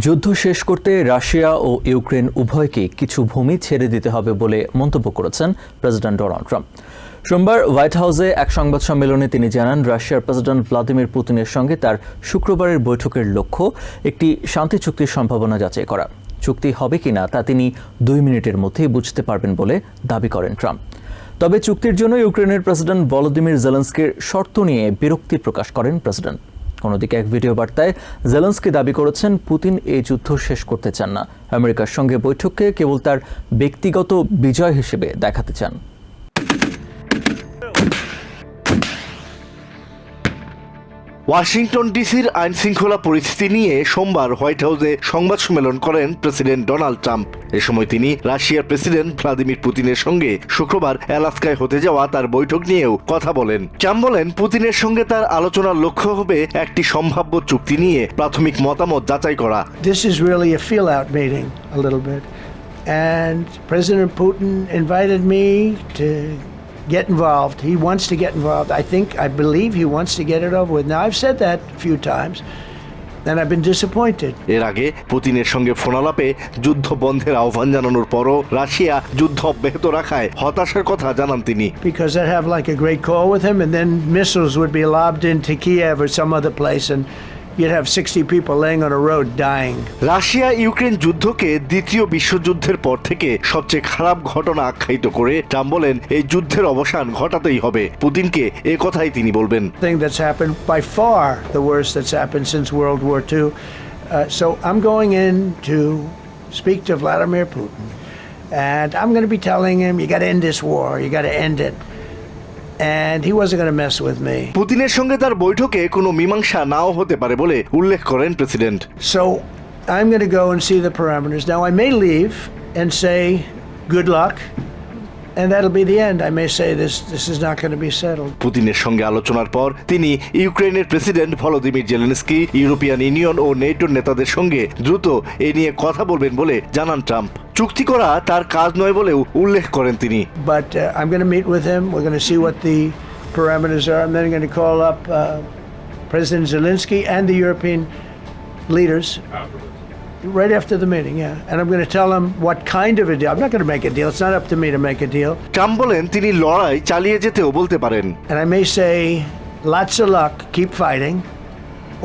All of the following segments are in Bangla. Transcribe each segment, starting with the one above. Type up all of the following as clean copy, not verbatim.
যুদ্ধ শেষ করতে রাশিয়া ও ইউক্রেন উভয়কে কিছু ভূমি ছেড়ে দিতে হবে বলে মন্তব্য করেছেন প্রেসিডেন্ট ডোনাল্ড ট্রাম্প। সোমবার হোয়াইট হাউসে এক সংবাদ সম্মেলনে তিনি জানান, রাশিয়ার প্রেসিডেন্ট ভ্লাদিমির পুতিনের সঙ্গে তার শুক্রবারের বৈঠকের লক্ষ্য একটি শান্তি চুক্তির সম্ভাবনা যাচাই করা। চুক্তি হবে কিনা তা তিনি 2 মিনিটের মধ্যেই বুঝতে পারবেন বলে দাবি করেন ট্রাম্প। তবে চুক্তির জন্য ইউক্রেনের প্রেসিডেন্ট ভলোদিমির জেলেনস্কির শর্ত নিয়ে বিরক্তি প্রকাশ করেন প্রেসিডেন্ট। অন্যদিকে এক ভিডিও বার্তায় জেলেনস্কি দাবি করেছেন, পুতিন এই যুদ্ধ শেষ করতে চান না, আমেরিকার সঙ্গে বৈঠককে কেবল তার ব্যক্তিগত বিজয় হিসেবে দেখাতে চান। ওয়াশিংটন ডিসির আইন শৃঙ্খলা পরিস্থিতি নিয়ে সোমবার হোয়াইট হাউসে সংবাদ সম্মেলন করেন প্রেসিডেন্ট ডোনাল্ড ট্রাম্প। এ সময় তিনি রাশিয়ার প্রেসিডেন্ট ভ্লাদিমির পুতিনের সঙ্গে শুক্রবার অ্যালাস্কায় হতে যাওয়া তার বৈঠক নিয়েও কথা বলেন। ট্রাম্প বলেন, পুতিনের সঙ্গে তার আলোচনার লক্ষ্য হবে একটি সম্ভাব্য চুক্তি নিয়ে প্রাথমিক মতামত যাচাই করা। This is really a feel-out meeting, a little bit, and President Putin invited me to get involved. He wants to get involved. I believe he wants to get it over with. Now, I've said that a few times, and I've been disappointed. এর আগে পুতিনের সঙ্গে ফোনালাপে যুদ্ধ বন্ধের আহ্বান জানানোর পরও রাশিয়া যুদ্ধ অব্যাহত রাখায় হতাশার কথা জানান তিনি। Because I'd have like a great call with him, and then missiles would be lobbed into Kiev or some other place, and you'd have 60 people laying on a road dying. Russia Ukraine যুদ্ধকে দ্বিতীয় বিশ্বযুদ্ধের পর থেকে সবচেয়ে খারাপ ঘটনা আখ্যায়িত করে ট্রাম্প বলেন, এই যুদ্ধের অবসান ঘটাতেই হবে। পুতিনকে এ কথাই তিনি বলবেন। Thing that's happened by far the worst that's happened since World War II. So I'm going in to speak to Vladimir Putin, and I'm going to be telling him, you got to end this war, you got to end it. And he wasn't going to mess with me. পুতিনের সঙ্গে তার বৈঠকে কোনো মীমাংসা নাও হতে পারে বলে উল্লেখ করেন president. So I'm going to go and see the parameters. Now I may leave and say good luck, and that'll be the end. I may say this is not going to be settled. পুতিনের সঙ্গে আলোচনার পর তিনি ইউক্রেনের president Volodymyr Zelensky, European Union ও নেটোর নেতাদের সঙ্গে দ্রুত এ নিয়ে কথা বলবেন বলে জানান ট্রাম্প। চুক্তি করা তার কাজ নয় বলেও উল্লেখ করেন তিনি। But I'm going to meet with him. We're going to see what the parameters are. I'm then going to call up President Zelensky and the European leaders right after the meeting, yeah. And I'm going to tell them what kind of a deal. I'm not going to make a deal. It's not up to me to make a deal. Trump বলেন, তিনি লড়াই চালিয়ে যেতেও বলতে পারেন। And I may say, lots of luck, keep fighting.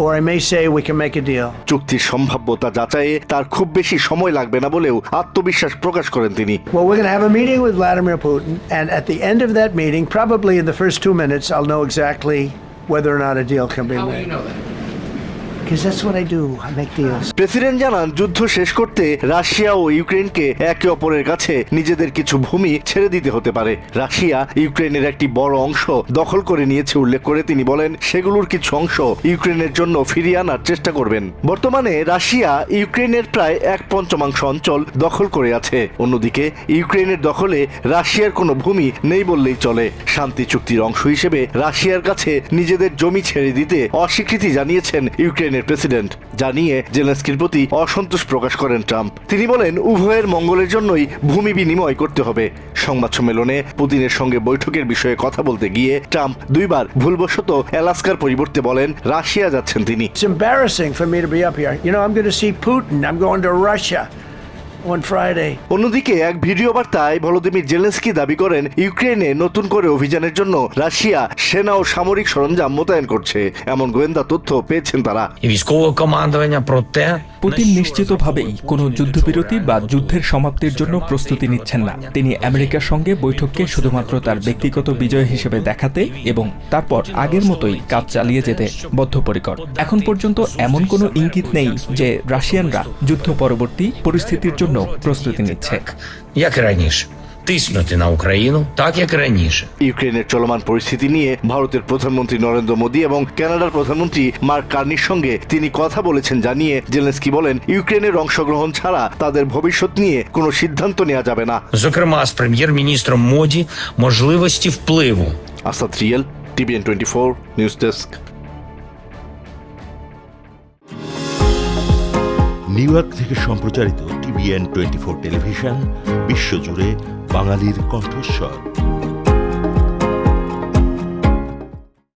Or I may say we can make a deal. চুক্তির সম্ভাব্যতা যাচাইয়ে তার খুব বেশি সময় লাগবে না বলেও আত্মবিশ্বাস প্রকাশ করেন তিনি। Well, we're going to have a meeting with Vladimir Putin, and at the end of that meeting, probably in the first 2 minutes, I'll know exactly whether or not a deal can be made. How will you know that? Because that's what I do. I make deals. President জানান, যুদ্ধ শেষ করতে রাশিয়া ও ইউক্রেনকে একে অপরের কাছে নিজেদের কিছু ভূমি ছেড়ে দিতে হতে পারে। রাশিয়া ইউক্রেনের একটি বড় অংশ দখল করে নিয়েছে উল্লেখ করে তিনি বলেন, সেগুলোর কিছু অংশ ইউক্রেনের জন্য ফিরিয়ে আনার চেষ্টা করবেন। বর্তমানে রাশিয়া ইউক্রেনের প্রায় 1/5 অঞ্চল দখল করে আছে। অন্যদিকে ইউক্রেনের দখলে রাশিয়ার কোনো ভূমি নেই বললেই চলে। শান্তি চুক্তির অংশ হিসেবে রাশিয়ার কাছে নিজেদের জমি ছেড়ে দিতে অস্বীকৃতি জানিয়েছেন ইউক্রেনের প্রেসিডেন্ট, জানিয়ে জেলেনস্কির প্রতি অসন্তোষ প্রকাশ করেন ট্রাম্প। তিনি বলেন, উভয়ের মঙ্গলের জন্যই ভূমি বিনিময় করতে হবে। সংবাদ সম্মেলনে পুতিনের সঙ্গে বৈঠকের বিষয়ে কথা বলতে গিয়ে ট্রাম্প 2 বার ভুলবশত অ্যালাস্কার পরিবর্তে বলেন রাশিয়া যাচ্ছেন তিনি। It's embarrassing for me to be up here. You know, I'm going to see Putin. I'm going to Russia on Friday. অন্যদিকে এক ভিডিও বার্তায় ভলোদিমির জেলেনস্কি দাবি করেন, ইউক্রেনে নতুন করে অভিযানের জন্য রাশিয়া সেনা ও সামরিক সরঞ্জাম মোতায়েন করছে, এমন গোয়েন্দা তথ্য পেয়েছেন তারা। পুতিন নিশ্চিতভাবেই কোনো যুদ্ধবিরতি বা যুদ্ধের সমাপ্তির জন্য প্রস্তুতি নিচ্ছেন না। তিনি আমেরিকার সঙ্গে বৈঠককে শুধুমাত্র তার ব্যক্তিগত বিজয় হিসেবে দেখাতে এবং তারপর আগের মতোই কাজ চালিয়ে যেতে বদ্ধপরিকর। এখন পর্যন্ত এমন কোনো ইঙ্গিত নেই যে রাশিয়ানরা যুদ্ধ পরবর্তী পরিস্থিতির জন্য প্রস্তুতি নিচ্ছে। Тиснути на Україну, так як раніше. ইউক্রেনের চলমান পরিস্থিতি নিয়ে ভারতের প্রধানমন্ত্রী নরেন্দ্র মোদী এবং কানাডার প্রধানমন্ত্রী মার্ক কার্নির সঙ্গে তিনি কথা বলেছেন জানিয়ে জেলেনস্কি বলেন, ইউক্রেনের অংশগ্রহণ ছাড়া তাদের ভবিষ্যৎ নিয়ে কোনো সিদ্ধান্ত নেওয়া যাবে না। Зокрема, з прем'єр-міністром Моді можливості впливу. আসাদ রিয়েল, TVN 24 news desk. New York থেকে সম্প্রচারিত TVN 24 টেলিভিশন বিশ্বজুড়ে বাঙালির কণ্ঠস্বর।